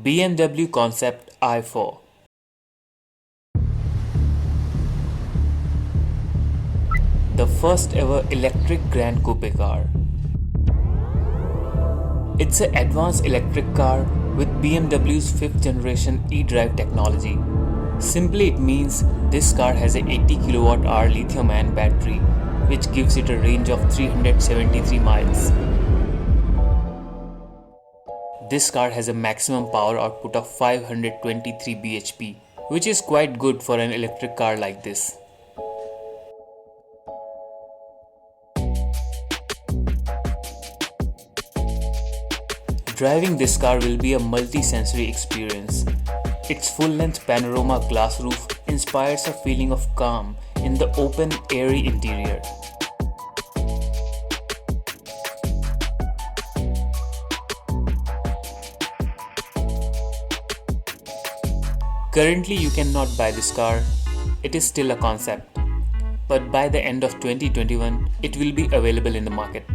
BMW Concept I4. The first ever electric Gran Coupe car. It's an advanced electric car with BMW's 5th generation eDrive technology. Simply it means this car has a 80 kWh lithium-ion battery which gives it a range of 373 miles. This car has a maximum power output of 523 bhp, which is quite good for an electric car like this. Driving this car will be a multi-sensory experience. Its full-length panorama glass roof inspires a feeling of calm in the open, airy interior. Currently you cannot buy this car, it is still a concept, but by the end of 2021 it will be available in the market.